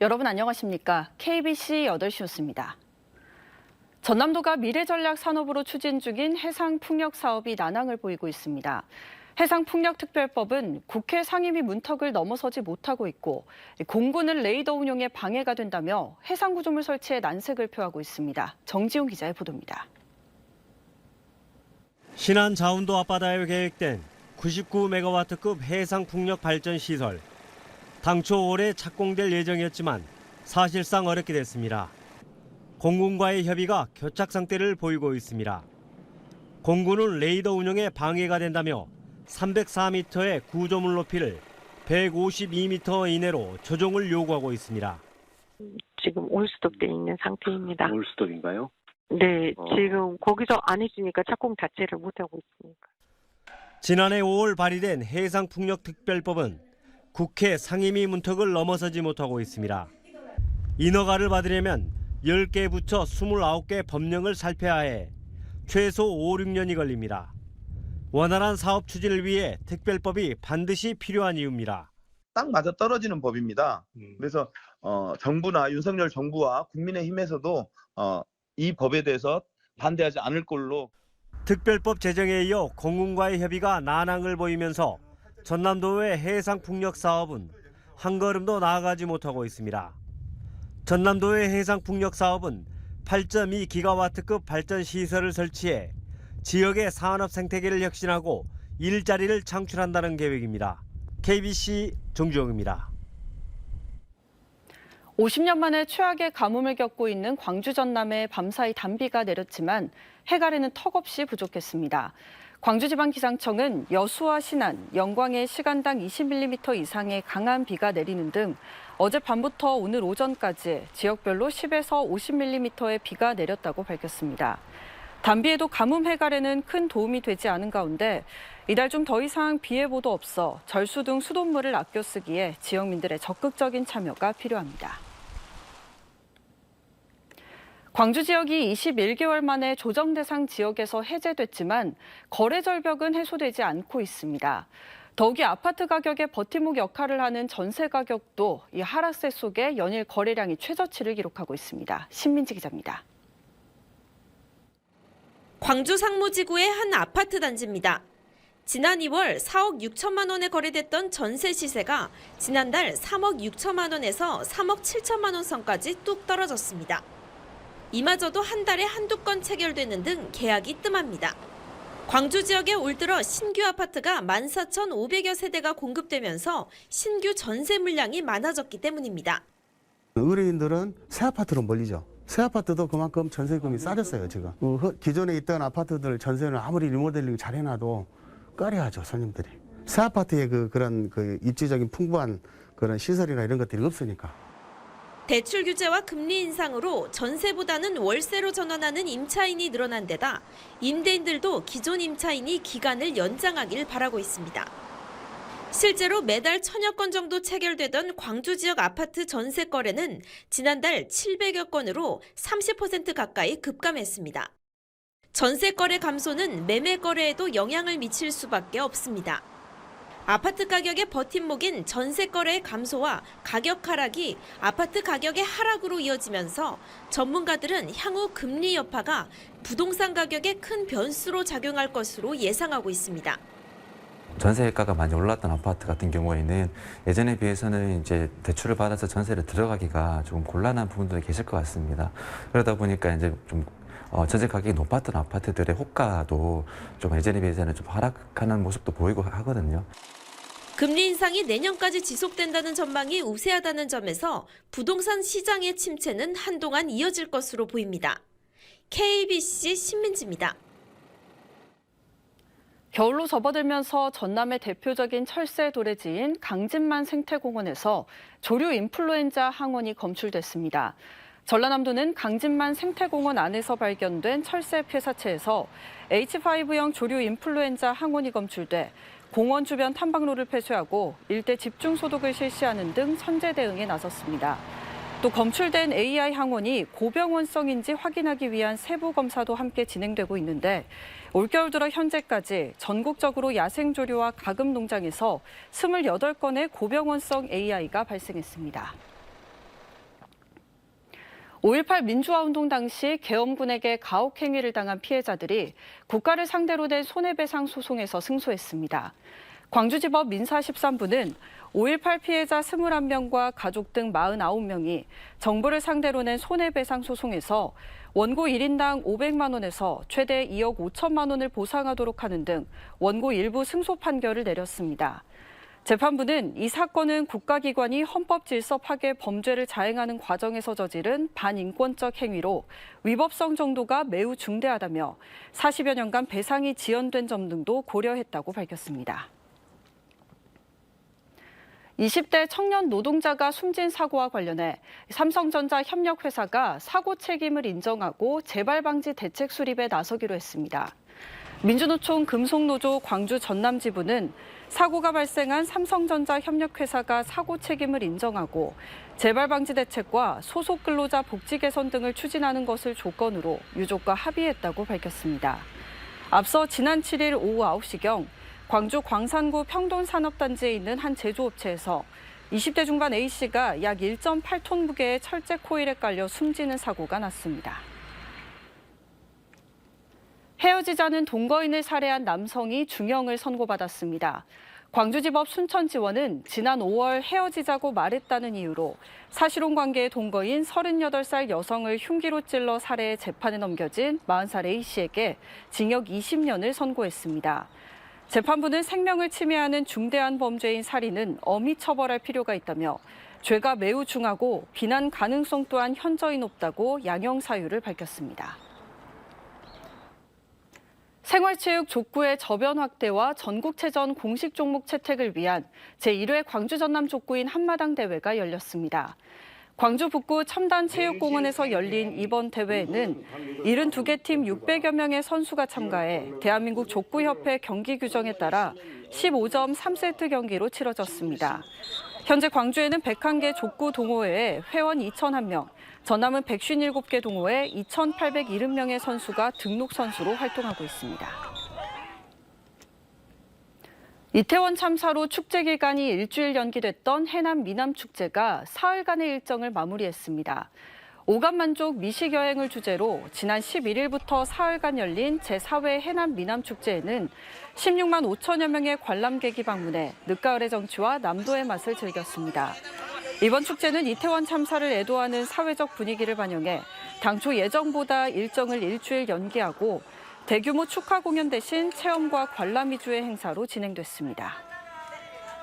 여러분 안녕하십니까? KBC 8시 뉴스입니다. 전남도가 미래전략 산업으로 추진 중인 해상풍력 사업이 난항을 보이고 있습니다. 해상풍력특별법은 국회 상임위 문턱을 넘어서지 못하고 있고 공군은 레이더 운용에 방해가 된다며 해상구조물 설치에 난색을 표하고 있습니다. 정지용 기자의 보도입니다. 신안 자운도 앞바다에 계획된 99메가와트급 해상풍력 발전 시설. 당초 올해 착공될 예정이었지만 사실상 어렵게 됐습니다. 공군과의 협의가 교착 상태를 보이고 있습니다. 공군은 레이더 운용에 방해가 된다며 304m의 구조물 높이를 152m 이내로 조정을 요구하고 있습니다. 지금 올스톱돼 있는 상태입니다. 올스톱인가요? 네, 지금 거기서 안 해주니까 착공 자체를 못하고 있으니까. 지난해 5월 발의된 해상풍력특별법은 국회 상임위 문턱을 넘어서지 못하고 있습니다. 인허가를 받으려면 10개 부처 29개 법령을 살펴야 해 최소 5, 6년이 걸립니다. 원활한 사업 추진을 위해 특별법이 반드시 필요한 이유입니다. 딱 맞아 떨어지는 법입니다. 그래서 정부나 윤석열 정부와 국민의힘에서도 이 법에 대해서 반대하지 않을 걸로. 특별법 제정에 이어 공군과의 협의가 난항을 보이면서 전남도의 해상풍력 사업은 한 걸음도 나아가지 못하고 있습니다. 전남도의 해상풍력 사업은 8.2기가와트급 발전 시설을 설치해 지역의 산업 생태계를 혁신하고 일자리를 창출한다는 계획입니다. KBC 정주영입니다. 50년 만에 최악의 가뭄을 겪고 있는 광주 전남에 밤사이 단비가 내렸지만 해갈에는 턱없이 부족했습니다. 광주지방기상청은 여수와 신안, 영광에 시간당 20mm 이상의 강한 비가 내리는 등 어젯밤부터 오늘 오전까지 지역별로 10에서 50mm의 비가 내렸다고 밝혔습니다. 단비에도 가뭄 해갈에는 큰 도움이 되지 않은 가운데 이달 중 더 이상 비 예보도 없어 절수 등 수돗물을 아껴 쓰기에 지역민들의 적극적인 참여가 필요합니다. 광주 지역이 21개월 만에 조정 대상 지역에서 해제됐지만 거래 절벽은 해소되지 않고 있습니다. 더욱이 아파트 가격의 버팀목 역할을 하는 전세 가격도 이 하락세 속에 연일 거래량이 최저치를 기록하고 있습니다. 신민지 기자입니다. 광주 상무지구의 한 아파트 단지입니다. 지난 2월 4억 6천만 원에 거래됐던 전세 시세가 지난달 3억 6천만 원에서 3억 7천만 원 선까지 뚝 떨어졌습니다. 이마저도 한 달에 한두 건 체결되는 등 계약이 뜸합니다. 광주 지역에 올 들어 신규 아파트가 14,500여 세대가 공급되면서 신규 전세 물량이 많아졌기 때문입니다. 의뢰인들은 새 아파트로 몰리죠. 새 아파트도 그만큼 전세금이 싸졌어요, 지금. 기존에 있던 아파트들 전세는 아무리 리모델링 잘 해놔도 꺼려하죠, 손님들이. 새 아파트에 그런 입지적인 풍부한 그런 시설이나 이런 것들이 없으니까. 대출 규제와 금리 인상으로 전세보다는 월세로 전환하는 임차인이 늘어난 데다 임대인들도 기존 임차인이 기간을 연장하길 바라고 있습니다. 실제로 매달 1000여 건 정도 체결되던 광주 지역 아파트 전세 거래는 지난달 700여 건으로 30% 가까이 급감했습니다. 전세 거래 감소는 매매 거래에도 영향을 미칠 수밖에 없습니다. 아파트 가격의 버팀목인 전세 거래의 감소와 가격 하락이 아파트 가격의 하락으로 이어지면서 전문가들은 향후 금리 여파가 부동산 가격에 큰 변수로 작용할 것으로 예상하고 있습니다. 전세가가 많이 올랐던 아파트 같은 경우에는 예전에 비해서는 이제 대출을 받아서 전세를 들어가기가 조금 곤란한 부분들이 계실 것 같습니다. 그러다 보니까 이제 좀 전세 가격이 높았던 아파트들의 호가도 좀 예전에 비해서는 좀 하락하는 모습도 보이고 하거든요. 금리 인상이 내년까지 지속된다는 전망이 우세하다는 점에서 부동산 시장의 침체는 한동안 이어질 것으로 보입니다. KBC 신민지입니다. 겨울로 접어들면서 전남의 대표적인 철새 도래지인 강진만 생태공원에서 조류 인플루엔자 항원이 검출됐습니다. 전라남도는 강진만 생태공원 안에서 발견된 철새 폐사체에서 H5형 조류 인플루엔자 항원이 검출돼 공원 주변 탐방로를 폐쇄하고 일대 집중 소독을 실시하는 등 선제 대응에 나섰습니다. 또 검출된 AI 항원이 고병원성인지 확인하기 위한 세부 검사도 함께 진행되고 있는데 올겨울 들어 현재까지 전국적으로 야생조류와 가금 농장에서 28건의 고병원성 AI가 발생했습니다. 5.18 민주화운동 당시 계엄군에게 가혹행위를 당한 피해자들이 국가를 상대로 낸 손해배상 소송에서 승소했습니다. 광주지법 민사 13부는 5.18 피해자 21명과 가족 등 49명이 정부를 상대로 낸 손해배상 소송에서 원고 1인당 500만 원에서 최대 2억 5천만 원을 보상하도록 하는 등 원고 일부 승소 판결을 내렸습니다. 재판부는 이 사건은 국가기관이 헌법질서 파괴 범죄를 자행하는 과정에서 저지른 반인권적 행위로 위법성 정도가 매우 중대하다며 40여 년간 배상이 지연된 점 등도 고려했다고 밝혔습니다. 20대 청년 노동자가 숨진 사고와 관련해 삼성전자 협력회사가 사고 책임을 인정하고 재발 방지 대책 수립에 나서기로 했습니다. 민주노총 금속노조 광주 전남지부는 사고가 발생한 삼성전자 협력회사가 사고 책임을 인정하고 재발 방지 대책과 소속 근로자 복지 개선 등을 추진하는 것을 조건으로 유족과 합의했다고 밝혔습니다. 앞서 지난 7일 오후 9시경 광주 광산구 평돈산업단지에 있는 한 제조업체에서 20대 중반 A씨가 약 1.8톤 무게의 철제 코일에 깔려 숨지는 사고가 났습니다. 헤어지자는 동거인을 살해한 남성이 중형을 선고받았습니다. 광주지법 순천지원은 지난 5월 헤어지자고 말했다는 이유로 사실혼 관계의 동거인 38살 여성을 흉기로 찔러 살해해 재판에 넘겨진 40살 A씨에게 징역 20년을 선고했습니다. 재판부는 생명을 침해하는 중대한 범죄인 살인은 엄히 처벌할 필요가 있다며 죄가 매우 중하고 비난 가능성 또한 현저히 높다고 양형 사유를 밝혔습니다. 생활체육 족구의 저변 확대와 전국체전 공식 종목 채택을 위한 제1회 광주 전남 족구인 한마당 대회가 열렸습니다. 광주 북구 첨단체육공원에서 열린 이번 대회에는 72개 팀 600여 명의 선수가 참가해 대한민국 족구협회 경기 규정에 따라 15점 3세트 경기로 치러졌습니다. 현재 광주에는 101개 족구 동호회에 회원 2,001명, 전남은 157개 동호회 2,870명의 선수가 등록 선수로 활동하고 있습니다. 이태원 참사로 축제 기간이 일주일 연기됐던 해남 미남축제가 사흘간의 일정을 마무리했습니다. 오감만족 미식여행을 주제로 지난 11일부터 사흘간 열린 제4회 해남 미남축제에는 16만 5천여 명의 관람객이 방문해 늦가을의 정취와 남도의 맛을 즐겼습니다. 이번 축제는 이태원 참사를 애도하는 사회적 분위기를 반영해 당초 예정보다 일정을 일주일 연기하고 대규모 축하 공연 대신 체험과 관람 위주의 행사로 진행됐습니다.